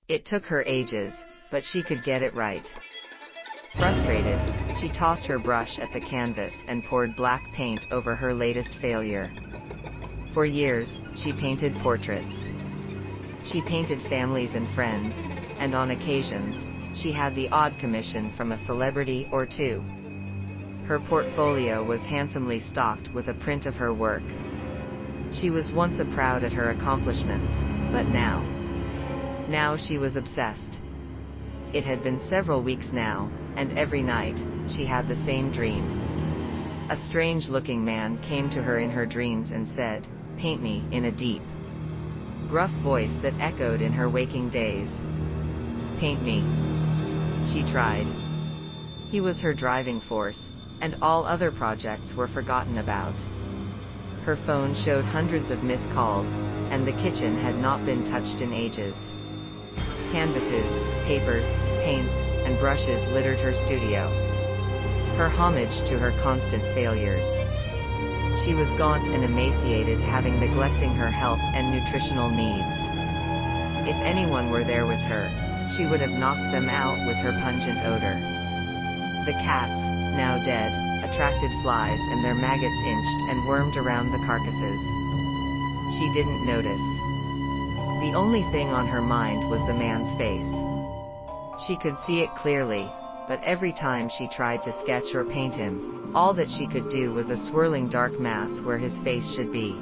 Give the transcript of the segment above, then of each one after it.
It took her ages, but she could get it right. Frustrated, she tossed her brush at the canvas and poured black paint over her latest failure. For years, she painted portraits. She painted families and friends, and on occasions, she had the odd commission from a celebrity or two. Her portfolio was handsomely stocked with a print of her work. She was once proud at her accomplishments, but now she was obsessed. It had been several weeks now, and every night, she had the same dream. A strange-looking man came to her in her dreams and said, "Paint me," in a deep, gruff voice that echoed in her waking days. "Paint me." She tried. He was her driving force, and all other projects were forgotten about. Her phone showed hundreds of missed calls, and the kitchen had not been touched in ages. Canvases, papers, paints, and brushes littered her studio. Her homage to her constant failures. She was gaunt and emaciated, having neglecting her health and nutritional needs. If anyone were there with her, she would have knocked them out with her pungent odor. The cats, now dead, attracted flies, and their maggots inched and wormed around the carcasses. She didn't notice. The only thing on her mind was the man's face. She could see it clearly, but every time she tried to sketch or paint him, all that she could do was a swirling dark mass where his face should be.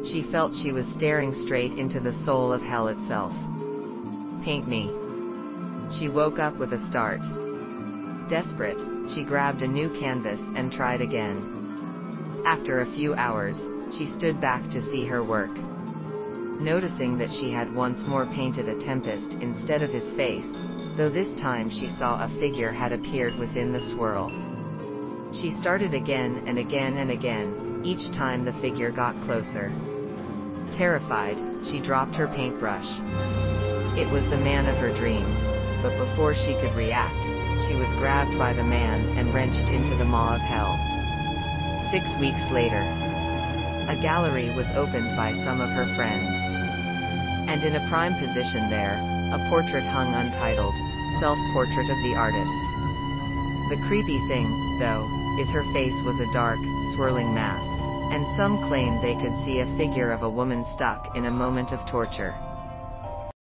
She felt she was staring straight into the soul of hell itself. "Paint me." She woke up with a start. Desperate, she grabbed a new canvas and tried again. After a few hours, she stood back to see her work. Noticing that she had once more painted a tempest instead of his face, though this time she saw a figure had appeared within the swirl. She started again and again and again, each time the figure got closer. Terrified, she dropped her paintbrush. It was the man of her dreams, but before she could react, she was grabbed by the man and wrenched into the maw of hell. 6 weeks later, a gallery was opened by some of her friends. And in a prime position there, a portrait hung untitled, "Self-Portrait of the Artist." The creepy thing, though, is her face was a dark, swirling mass, and some claimed they could see a figure of a woman stuck in a moment of torture.